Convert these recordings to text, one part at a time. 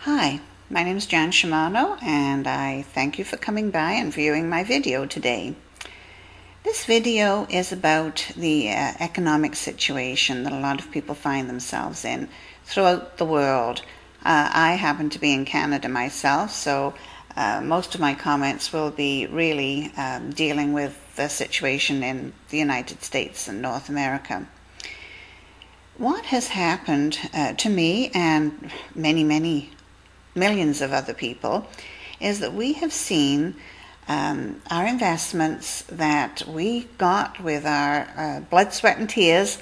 Hi, my name is Jan Shimano, and I thank you for coming by and viewing my video today. This video is about the economic situation that a lot of people find themselves in throughout the world. I happen to be in Canada myself, so most of my comments will be really dealing with the situation in the United States and North America. What has happened to me and many millions of other people is that we have seen our investments that we got with our blood, sweat and tears,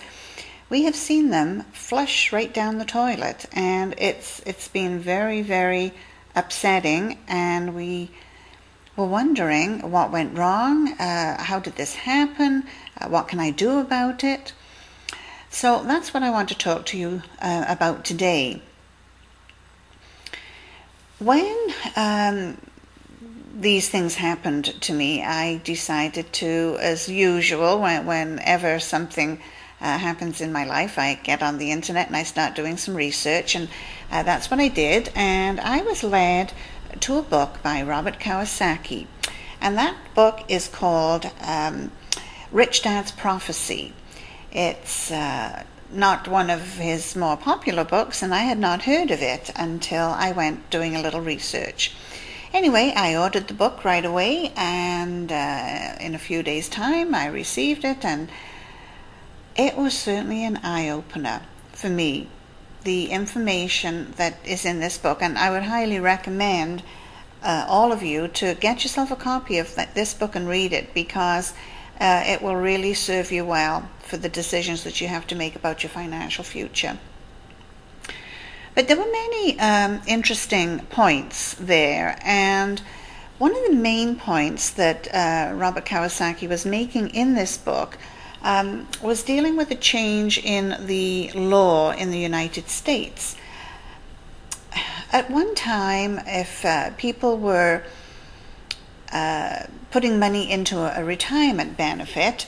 we have seen them flush right down the toilet, and it's been very upsetting, and we were wondering what went wrong, how did this happen, what can I do about it? So that's what I want to talk to you about today. When these things happened to me, I decided to, as usual, whenever something happens in my life, I get on the internet and I start doing some research, and that's what I did. And I was led to a book by Robert Kiyosaki, and that book is called Rich Dad's Prophecy. It's not one of his more popular books, and I had not heard of it until I went doing a little research. Anyway, I ordered the book right away, and in a few days' time I received it, and it was certainly an eye-opener for me, the information that is in this book. And I would highly recommend all of you to get yourself a copy of this book and read it, because it will really serve you well for the decisions that you have to make about your financial future. But there were many interesting points there, and one of the main points that Robert Kiyosaki was making in this book was dealing with a change in the law in the United States. At one time, if people were putting money into a retirement benefit,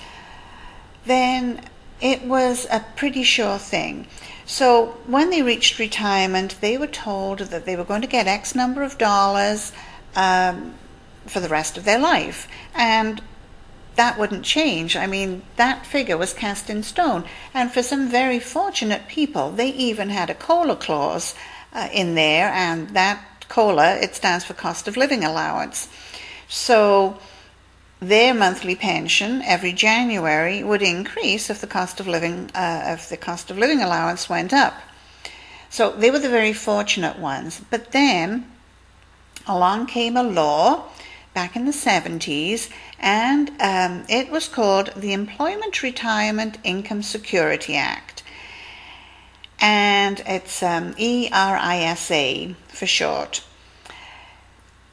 then it was a pretty sure thing. So when they reached retirement, they were told that they were going to get X number of dollars for the rest of their life, and that wouldn't change. I mean, that figure was cast in stone, and for some very fortunate people, they even had a COLA clause in there, and that COLA, it stands for cost of living allowance. So their monthly pension every January would increase if the cost of living allowance went up. So they were the very fortunate ones. But then along came a law back in the 70s, and it was called the Employment Retirement Income Security Act, and it's ERISA for short.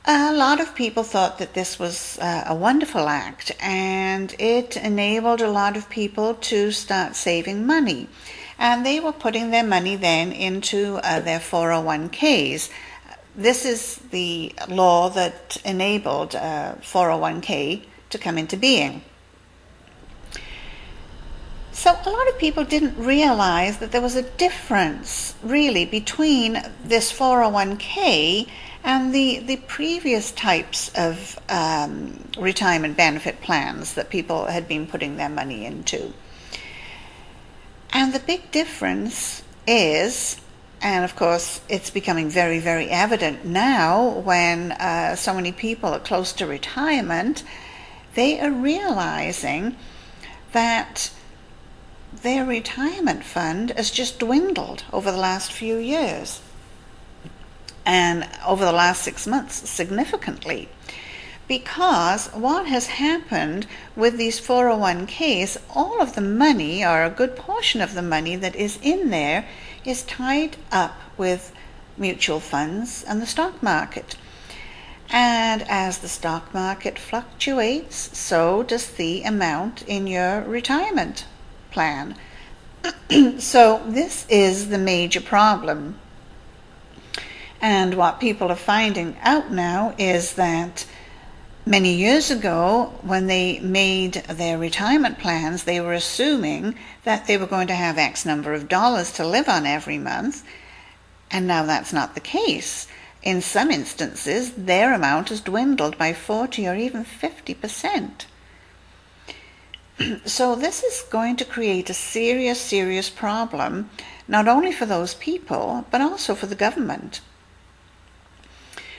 A lot of people thought that this was a wonderful act, and it enabled a lot of people to start saving money. And they were putting their money then into their 401ks. This is the law that enabled 401k to come into being. So a lot of people didn't realize that there was a difference really between this 401k and the previous types of retirement benefit plans that people had been putting their money into. And the big difference is, and of course it's becoming very evident now when so many people are close to retirement, they are realizing that their retirement fund has just dwindled over the last few years, and over the last 6 months significantly, because what has happened with these 401ks, all of the money, or a good portion of the money that is in there, is tied up with mutual funds and the stock market. And as the stock market fluctuates, so does the amount in your retirement plan. So this is the major problem. And what people are finding out now is that many years ago, when they made their retirement plans, they were assuming that they were going to have X number of dollars to live on every month, and now that's not the case. in some instances, their amount has dwindled by 40 or even 50%. So this is going to create a serious, serious problem, not only for those people, but also for the government.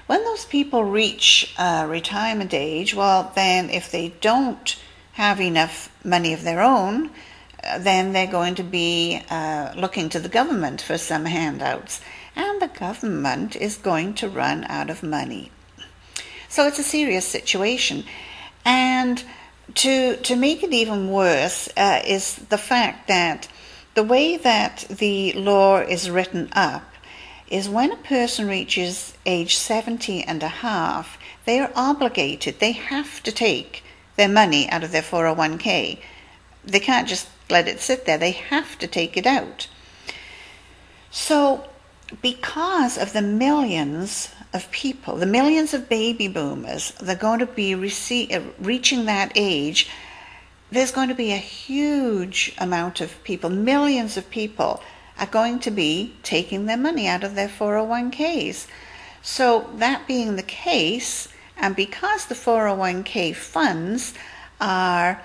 When those people reach retirement age, well, then if they don't have enough money of their own, then they're going to be looking to the government for some handouts. And the government is going to run out of money. So it's a serious situation. And to make it even worse is the fact that the way that the law is written up is when a person reaches age 70 and a half, they are obligated, they have to take their money out of their 401k. They can't just let it sit there, they have to take it out. So because of the millions of people, the millions of baby boomers, they're going to be reaching that age, there's going to be a huge amount of people, millions of people are going to be taking their money out of their 401ks. So that being the case, and because the 401k funds are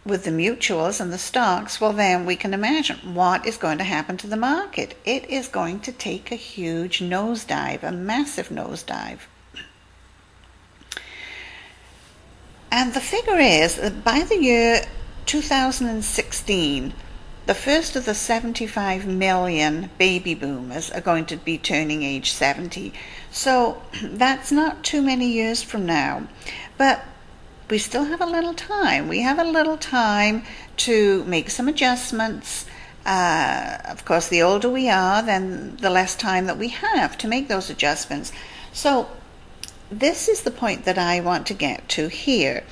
with the mutuals and the stocks, well then we can imagine what is going to happen to the market. It is going to take a huge nosedive, a massive nosedive. And the figure is that by the year 2016, the first of the 75 million baby boomers are going to be turning age 70. So that's not too many years from now. But we still have a little time. We have a little time to make some adjustments. Of course, the older we are, then the less time that we have to make those adjustments. So this is the point that I want to get to here,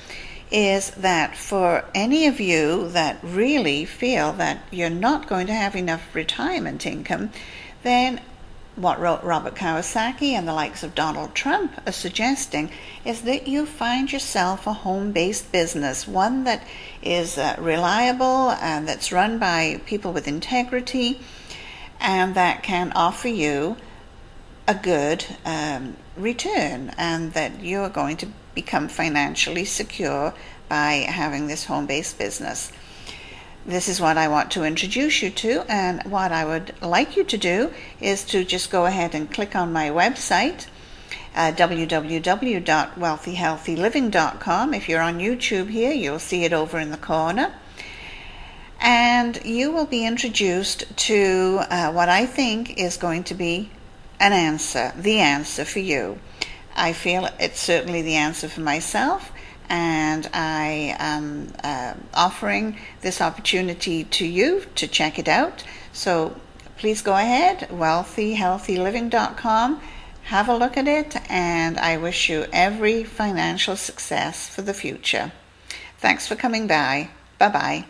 is that for any of you that really feel that you're not going to have enough retirement income, then what Robert Kiyosaki and the likes of Donald Trump are suggesting is that you find yourself a home-based business, one that is reliable and that's run by people with integrity and that can offer you a good return, and that you are going to become financially secure by having this home-based business. This is what I want to introduce you to, and what I would like you to do is to just go ahead and click on my website, www.wealthyhealthyliving.com. If you're on YouTube here, you'll see it over in the corner. And you will be introduced to what I think is going to be an answer, the answer for you. I feel it's certainly the answer for myself, and I am offering this opportunity to you to check it out. So please go ahead, wealthyhealthyliving.com, have a look at it, and I wish you every financial success for the future. Thanks for coming by. Bye-bye.